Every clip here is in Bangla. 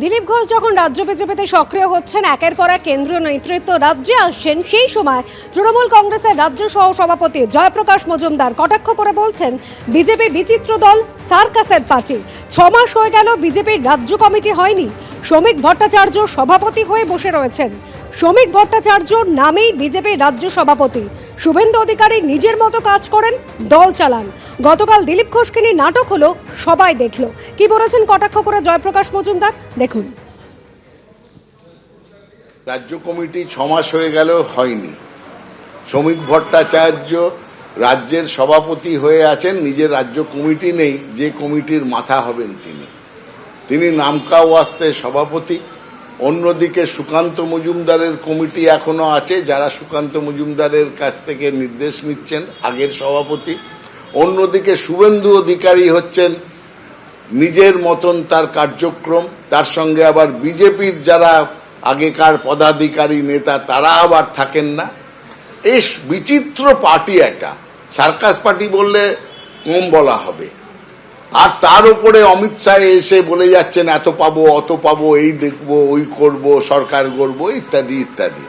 দিলীপ ঘোষ যখন রাজ্য বিজেপিতে সক্রিয় হচ্ছেন, একের পর এক কেন্দ্রীয় নেতৃত্ব রাজ্যে আসছেন, সেই সময় তৃণমূল কংগ্রেসের রাজ্য সহ সভাপতি জয়প্রকাশ মজুমদার কটাক্ষ করে বলছেন, বিজেপি বিচিত্র দল, সার্কাসের পার্টি। 6 মাস হয়ে গেল বিজেপির রাজ্য কমিটি হয়নি। শ্রমিক ভট্টাচার্য সভাপতি হয়ে বসে রয়েছেন। শ্রমিক ভট্টাচার্য নামেই বিজেপির রাজ্য সভাপতি। শুভেন্দু অধিকারী নিজের মতো কাজ করেন, দল চালান। গতকাল দিলীপ ঘোষকে নিয়ে নাটক হলো, সবাই দেখলো। কি বলেছেন কটাক্ষ করে জয়প্রকাশ মজুমদার, দেখুন। রাজ্য কমিটি 6 মাস হয়ে গেল হয়নি। শ্রমিক ভট্টাচার্য রাজ্যের সভাপতি হয়ে আছেন, নিজের রাজ্য কমিটি নেই, যে কমিটির মাথা হবেন তিনি নামকা ওয়াস্তে সভাপতি। অন্যদিকে সুকান্ত মজুমদারের কমিটি এখনো আছে, যারা সুকান্ত মজুমদারের কাছ থেকে নির্দেশ নিচ্ছেন, আগের সভাপতি। অন্যদিকে শুভেন্দু অধিকারী হচ্ছেন নিজের মতন তার কার্যক্রম, তার সঙ্গে আবার বিজেপির যারা আগেকার পদাধিকারী নেতা তারা আবার থাকেন না। এই বিচিত্র পার্টি, একটা সার্কাস পার্টি বললে কম বলা হবে। আর তার উপরে অমিত শাহ এসে বলে যাচ্ছেন এত পাবো, অত পাবো, এই দেখবো, ওই করব, সরকার গড়ব, ইত্যাদি ইত্যাদি।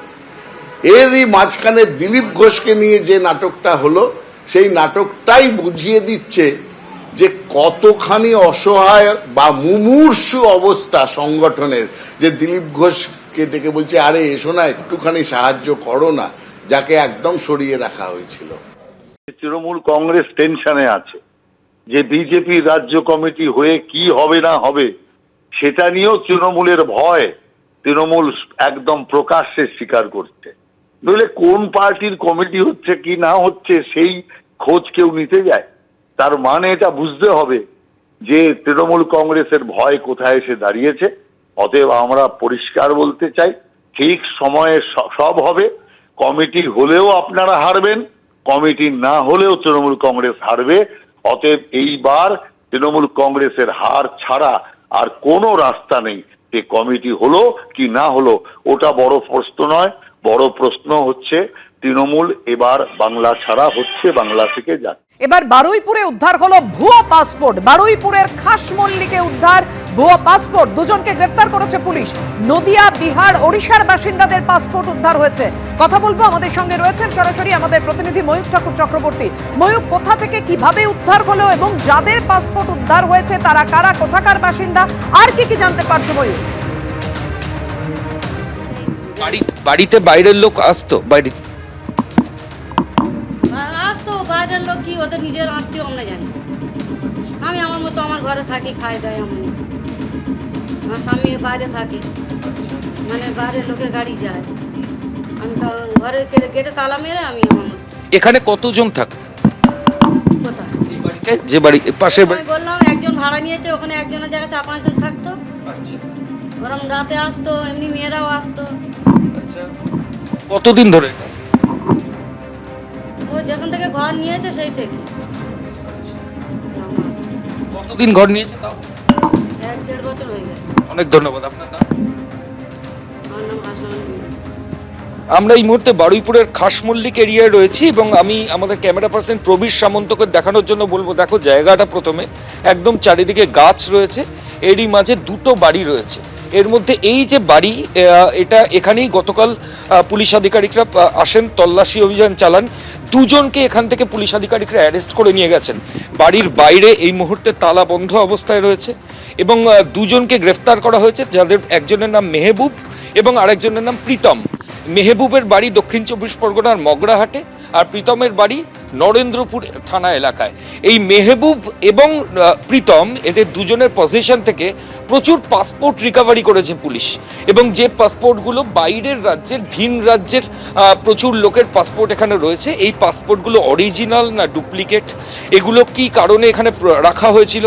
এরই মাঝখানে দিলীপ ঘোষকে নিয়ে যে নাটকটা হলো, সেই নাটকটাই বুঝিয়ে দিচ্ছে যে কতখানি অসহায় বা মুমূর্ষু অবস্থা সংগঠনের, যে দিলীপ ঘোষকে ডেকে বলছে আরে এসো না, একটুখানি সাহায্য করো না, যাকে একদম সরিয়ে রাখা হয়েছিল। তৃণমূল কংগ্রেস টেনশনে আছে যে বিজেপি রাজ্য কমিটি হয়ে কি হবে না হবে, সেটা নিয়েও তৃণমূলের ভয় তৃণমূল একদম প্রকাশ্যে স্বীকার করছে। নইলে কোন পার্টির কমিটি হচ্ছে কি না হচ্ছে সেই খোঁজ কেউ নিতে যায়? তার মানে এটা বুঝতে হবে যে তৃণমূল কংগ্রেসের ভয় কোথায় এসে দাঁড়িয়েছে। অতএব আমরা পরিষ্কার বলতে চাই, ঠিক সময়ে সব হবে। কমিটি হলেও আপনারা হারবেন, কমিটি না হলেও তৃণমূল কংগ্রেস হারবে। অতএব এইবার তৃণমূল কংগ্রেসের হার ছাড়া আর কোনো রাস্তা নেই। যে কমিটি হলো কি না হলো ওটা বড় প্রশ্ন নয়, বড় প্রশ্ন হচ্ছে তৃণমূল এবার বাংলা ছাড়া হচ্ছে, বাংলা থেকে যাচ্ছে। এবার বারুইপুরে উদ্ধার হলো ভুয়া পাসপোর্ট। বারুইপুরের খাসমল্লিকে উদ্ধার ভুয়া পাসপোর্ট, দুজনকে গ্রেফতার করেছে পুলিশ। নদিয়া, বিহার, ওড়িশার বাসিন্দাদের পাসপোর্ট উদ্ধার হয়েছে। কথা বলবো, আমাদের সঙ্গে রয়েছেন সরাসরি আমাদের প্রতিনিধি ময়ূক ঠাকুর চক্রবর্তী। ময়ূক, কোথা থেকে কিভাবে উদ্ধার হলো এবং যাদের পাসপোর্ট উদ্ধার হয়েছে তারা কারা, কোথাকার বাসিন্দা, আর কি কি জানতে পারছো ময়ূক? বাড়িতে বাইরের লোক আসতো, বাইরের লোক কি, ওদের নিজের আত্মীয় আমরা জানি। আমি আমার মতো আমার ঘরে থাকি, খাই দাই। আমার স্বামী বাইরে থাকে, মানে বাইরের লোকের গাড়ি যায়। আমি ঘরে গেটে তালা মেরে আমি আমার এখানে কতজন থাকে কোথায় যে বাড়ি পাশের বাড়ি? আমি বললাম একজন ভাড়া নিয়েছে, ওখানে একজনের জায়গায় 4-5 জন থাকতো। ওরম রাতে আসতো, এমনি মেয়েরাও আসতো। কতদিন ধরে? ও যেখান থেকে ঘর নিয়েছে সেই থেকে। কতদিন ঘর নিয়েছে তাও? 1-1.5 বছর হয়ে গেছে। অনেক ধন্যবাদ। আপনার নাম? আমার নাম হাসনান। আমরা এই মুহূর্তে বারুইপুরের খাসমল্লিক এরিয়ায় রয়েছি এবং আমি আমাদের ক্যামেরা পার্সন প্রবীর সামন্তকে দেখানোর জন্য বলবো, দেখো জায়গাটা প্রথমে একদম চারিদিকে গাছ রয়েছে, এরই মাঝে দুটো বাড়ি রয়েছে। এর মধ্যে এই যে বাড়ি, এটা এখানেই গতকাল পুলিশ আধিকারিকরা আসেন, তল্লাশি অভিযান চালান। দুজনকে এখান থেকে পুলিশ আধিকারিকরা অ্যারেস্ট করে নিয়ে গেছেন। বাড়ির বাইরে এই মুহূর্তে তালা বন্ধ অবস্থায় রয়েছে এবং দুজনকে গ্রেফতার করা হয়েছে, যাদের একজনের নাম মেহবুব এবং আরেকজনের নাম প্রীতম। মেহবুবের বাড়ি দক্ষিণ 24 পরগনার মগরাহাটে, আর প্রীতমের বাড়ি নরেন্দ্রপুর থানা এলাকায়। এই মেহবুব এবং প্রীতম, এদের দুজনের পজিশন থেকে প্রচুর পাসপোর্ট রিকভারি করেছে পুলিশ, এবং যে পাসপোর্টগুলো বাইরের রাজ্যের, ভিন রাজ্যের প্রচুর লোকের পাসপোর্ট এখানে রয়েছে। এই পাসপোর্টগুলো অরিজিনাল না ডুপ্লিকেট, এগুলো কি কারণে এখানে রাখা হয়েছিল,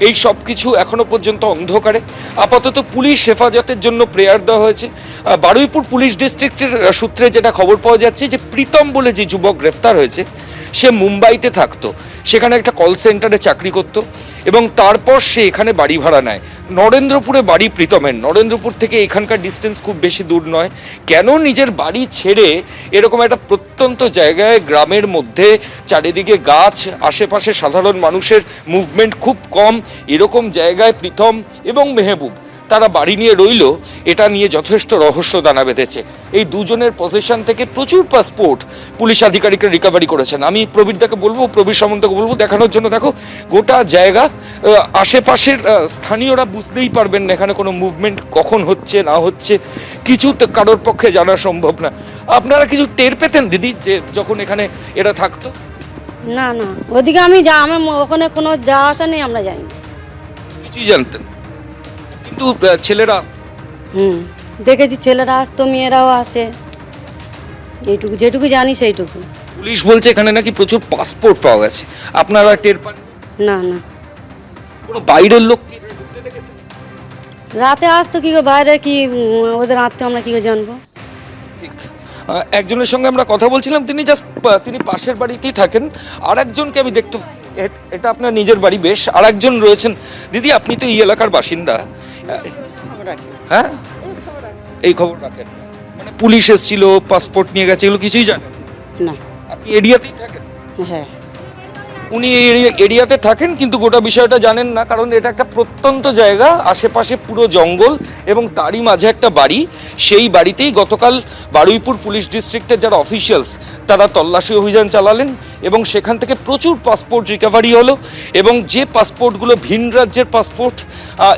এই সব কিছু এখনো পর্যন্ত অন্ধকারে। আপাতত পুলিশ হেফাজতের জন্য প্রেয়ার দেওয়া হয়েছে। বারুইপুর পুলিশ ডিস্ট্রিক্টের সূত্রে যেটা খবর পাওয়া যাচ্ছে যে প্রীতম বলে যে যুবক গ্রেফতার হয়েছে, সে মুম্বাইতে থাকতো, সেখানে একটা কল সেন্টারে চাকরি করত এবং তারপর সে এখানে বাড়ি ভাড়া নেয়। নরেন্দ্রপুরে বাড়ি প্রীতমের, নরেন্দ্রপুর থেকে এখানকার ডিস্টেন্স খুব বেশি দূর নয়। কেন নিজের বাড়ি ছেড়ে এরকম একটা প্রত্যন্ত জায়গায়, গ্রামের মধ্যে, চারিদিকে গাছ, আশেপাশে সাধারণ মানুষের মুভমেন্ট খুব কম, এরকম জায়গায় প্রীতম এবং মেহবুব তারা বাড়ি নিয়ে রইল, এটা নিয়ে যথেষ্ট রহস্য দানা বেঁধেছে। এই দুজনের পজিশন থেকে প্রচুর পাসপোর্ট পুলিশ আধিকারিকরা রিকভারি করেছেন। আমি প্রবীরদাকে বলবো, প্রবীর সামন্তকে বলবো দেখানোর জন্য। দেখো গোটা জায়গা, আশেপাশের স্থানীয়রা বুঝতেই পারবেন না এখানে কোনো মুভমেন্ট কখন হচ্ছে না হচ্ছে, কিছু তো কারোর পক্ষে জানা সম্ভব না। আপনারা কিছু টের পেতেন দিদি যে যখন এখানে এরা থাকতো? না না, ওদিকে আমার ওখানে কোনো যাওয়া আসা নেই, আমরা যাই না। কিছুই জানতেন, কিন্তু ছেলেরা দেখেছি ছেলেরা আসতো, মেয়েরাও আসে, এইটুকু যেটুকু জানি সেইটুকু। পুলিশ বলছে এখানে নাকি প্রচুর পাসপোর্ট পাওয়া গেছে, আপনারা টের পান? না না, কোনো বাইরের লোক কি এখানে ঢুকতে দেখেছেন? রাতে আসতো কি করে, বাইরে কি ওদের আত্মীয় আমরা কি করে জানবো? ঠিক। একজনের সঙ্গে আমরা কথা বলছিলাম, তিনি পাশের বাড়িতেই থাকেন। আর একজনকে আমি দেখতে, এটা আপনার নিজের বাড়ি বেশ, আর একজন রয়েছেন। দিদি আপনি তো এই এলাকার বাসিন্দা, হ্যাঁ এই খবর রাখেন? মানে পুলিশ এসেছিল, পাসপোর্ট নিয়ে গেছে, এগুলো কিছুই জানেন না। আপনি এরিয়াতেই থাকেন? হ্যাঁ, উনি এই এরিয়াতে থাকেন কিন্তু গোটা বিষয়টা জানেন না, কারণ এটা একটা প্রত্যন্ত জায়গা, আশেপাশে পুরো জঙ্গল এবং তারই মাঝে একটা বাড়ি। সেই বাড়িতেই গতকাল বারুইপুর পুলিশ ডিস্ট্রিক্টের যারা অফিসিয়ালস তারা তল্লাশি অভিযান চালালেন এবং সেখান থেকে প্রচুর পাসপোর্ট রিকভারি হলো। এবং যে পাসপোর্টগুলো ভিন রাজ্যের পাসপোর্ট,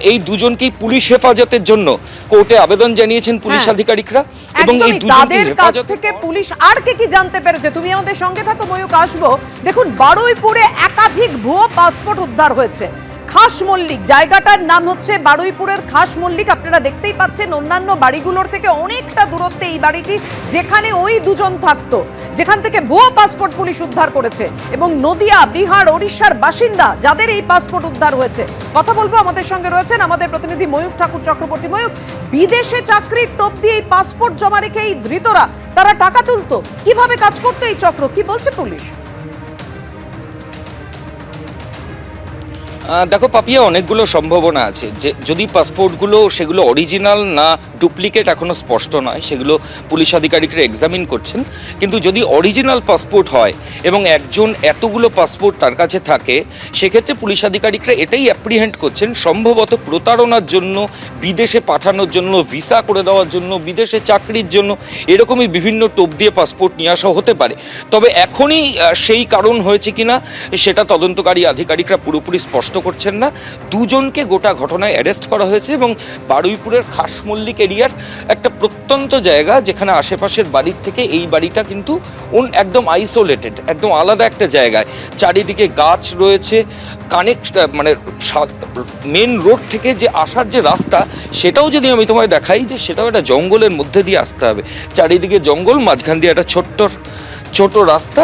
এই দুজনকেই পুলিশ হেফাজতের জন্য কোর্টে আবেদন জানিয়েছেন পুলিশ আধিকারিকরা। এবং এই তাদের কাছ থেকে পুলিশ আর কি জানতে পেরেছে, তুমি আমাদের সঙ্গে থাকো ময়ূক, আসবো। দেখুন বারুইপুরে একাধিক ভুয়ো পাসপোর্ট উদ্ধার হয়েছে। খাস মল্লিক, জায়গাটার নাম হচ্ছে বারুইপুরের খাস মল্লিক। আপনারা দেখতেই পাচ্ছেন অন্যান্য বাড়িগুলোর থেকে অনেকটা দূরত্বে এই বাড়িটি, যেখানে ওই দুজন থাকতো, যেখান থেকে ভুয়ো পাসপোর্ট পুলিশ উদ্ধার করেছে। এবং নদিয়া, বিহার, ওড়িশার বাসিন্দা যাদের এই পাসপোর্ট উদ্ধার হয়েছে। কথা বলবো, আমাদের সঙ্গে রয়েছেন আমাদের প্রতিনিধি ময়ূক ঠাকুর চক্রবর্তী। ময়ূক, বিদেশে চাকরির টোপ দিয়ে এই পাসপোর্ট জমা রেখে এই ধৃতরা তারা টাকা তুলতো, কিভাবে কাজ করতো এই চক্র, কি বলছে পুলিশ? দেখো পাপিয়া, অনেকগুলো সম্ভাবনা আছে যে যদি পাসপোর্টগুলো সেগুলো অরিজিনাল না ডুপ্লিকেট এখনো স্পষ্ট নয়, সেগুলো পুলিশ আধিকারিকরা এক্সামিন করছেন। কিন্তু যদি অরিজিনাল পাসপোর্ট হয় এবং একজন এতগুলো পাসপোর্ট তার কাছে থাকে, সেক্ষেত্রে পুলিশ আধিকারিকরা এটাই অ্যাপ্রিহেন্ড করছেন সম্ভবত প্রতারণার জন্য, বিদেশে পাঠানোর জন্য, ভিসা করে দেওয়ার জন্য, বিদেশে চাকরির জন্য, এরকমই বিভিন্ন টোপ দিয়ে পাসপোর্ট নিয়ে আসা হতে পারে। তবে এখনই সেই কারণ হয়েছে কিনা সেটা তদন্তকারী আধিকারিকরা পুরোপুরি স্পষ্ট করছেন না। দুজনকে গোটা ঘটনায় অ্যারেস্ট করা হয়েছে এবং বারুইপুরের খাস মল্লিক এরিয়ার একটা প্রত্যন্ত জায়গা, যেখানে আশেপাশের বাড়ির থেকে এই বাড়িটা কিন্তু একদম আইসোলেটেড, একদম আলাদা একটা জায়গায়। চারিদিকে গাছ রয়েছে, কানেক্ট মানে মেন রোড থেকে যে আসার যে রাস্তা, সেটাও যদি আমি তোমায় দেখাই যে সেটাও একটা জঙ্গলের মধ্যে দিয়ে আসতে হবে। চারিদিকে জঙ্গল, মাঝখান দিয়ে একটা ছোট রাস্তা,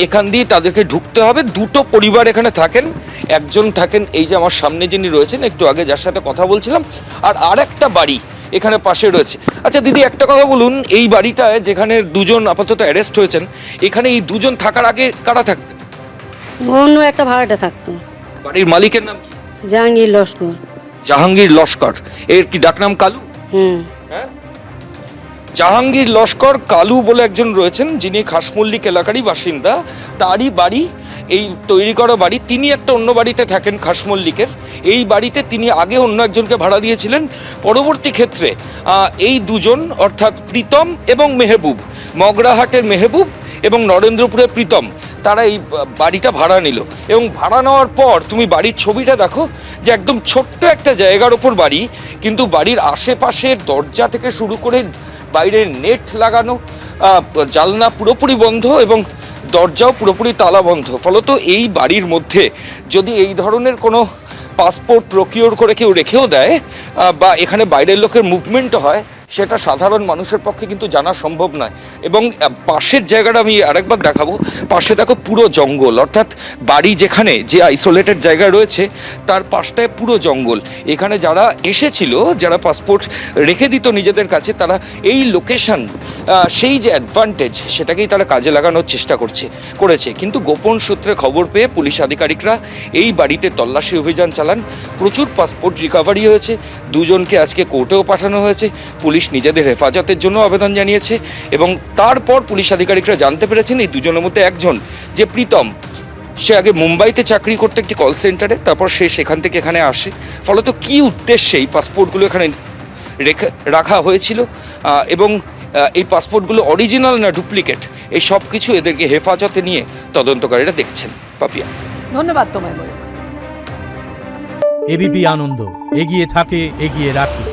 এখান দিয়ে তাদেরকে ঢুকতে হবে। দুটো পরিবার এখানে থাকেন, একজন থাকেন এই যে আমার সামনে যিনি রয়েছেন একটু আগে যার সাথে কথা বলছিলাম, আর একটা বাড়ি এখানে পাশে রয়েছে। আচ্ছা দিদি, একটা কথা বলুন, এই বাড়িটায় যেখানে দুজন আপাতত অ্যারেস্ট হয়েছেন, এখানে এই দুজন থাকার আগে কারা থাকতেন? অন্য একটা ভাড়াটা থাকতো। বাড়ির মালিকের নাম কি? জাহাঙ্গীর লস্কর। জাহাঙ্গীর লস্কর, এর কি ডাকনাম কালু? হ্যাঁ, জাহাঙ্গীর লস্কর কালু বলে একজন রয়েছেন, যিনি খাসমল্লিক এলাকারই বাসিন্দা। তারই বাড়ি, এই তৈরি করা বাড়ি। তিনি একটা অন্য বাড়িতে থাকেন খাসমল্লিকের। এই বাড়িতে তিনি আগে অন্য একজনকে ভাড়া দিয়েছিলেন। পরবর্তী ক্ষেত্রে এই দুজন অর্থাৎ প্রীতম এবং মেহবুব, মগরাহাটের মেহবুব এবং নরেন্দ্রপুরের প্রীতম, তারা এই বাড়িটা ভাড়া নিল। এবং ভাড়া নেওয়ার পর তুমি বাড়ির ছবিটা দেখো যে একদম ছোট্ট একটা জায়গার ওপর বাড়ি, কিন্তু বাড়ির আশেপাশের দরজা থেকে শুরু করে বাইরে নেট লাগানো, জানলা পুরোপুরি বন্ধ এবং দরজাও পুরোপুরি তালা বন্ধ। ফলত এই বাড়ির মধ্যে যদি এই ধরনের কোনো পাসপোর্ট প্রকিওর করে কেউ রেখেও দেয় বা এখানে বাইরের লোকের মুভমেন্টও হয়, সেটা সাধারণ মানুষের পক্ষে কিন্তু জানা সম্ভব নয়। এবং পাশের জায়গাটা আমি আরেকবার দেখাবো, পাশে দেখো পুরো জঙ্গল, অর্থাৎ বাড়ি যেখানে যে আইসোলেটেড জায়গা রয়েছে তার পাশটায় পুরো জঙ্গল। এখানে যারা এসেছিল, যারা পাসপোর্ট রেখে দিত নিজেদের কাছে, তারা এই লোকেশন, সেই যে অ্যাডভান্টেজ, সেটাকেই তারা কাজে লাগানোর চেষ্টা করেছে। কিন্তু গোপন সূত্রে খবর পেয়ে পুলিশ আধিকারিকরা এই বাড়িতে তল্লাশি অভিযান চালান। প্রচুর পাসপোর্ট রিকভারি হয়েছে। দুজনকে আজকে কোর্টেও পাঠানো হয়েছে। পুলিশ নিজেদের হেফাজতের জন্য আবেদন জানিয়েছে এবং তারপর পুলিশ আধিকারিকরা জানতে পেরেছেন এই দুজনের মধ্যে একজন, যে প্রীতম, সে আগে মুম্বাইতে চাকরি করতে একটি কল সেন্টারে, তারপর সে সেখান থেকে এখানে আসে। ফলত কি উদ্দেশ্যে এই পাসপোর্টগুলো এখানে রাখা হয়েছিল এবং এই পাসপোর্টগুলো অরিজিনাল না ডুপ্লিকেট, এই সব কিছু এদেরকে হেফাজতে নিয়ে তদন্তকারীরা দেখছেন। পাপিয়া, ধন্যবাদ তোমায় বলে। এবিপি আনন্দ, এগিয়ে থাকে, এগিয়ে রাখে।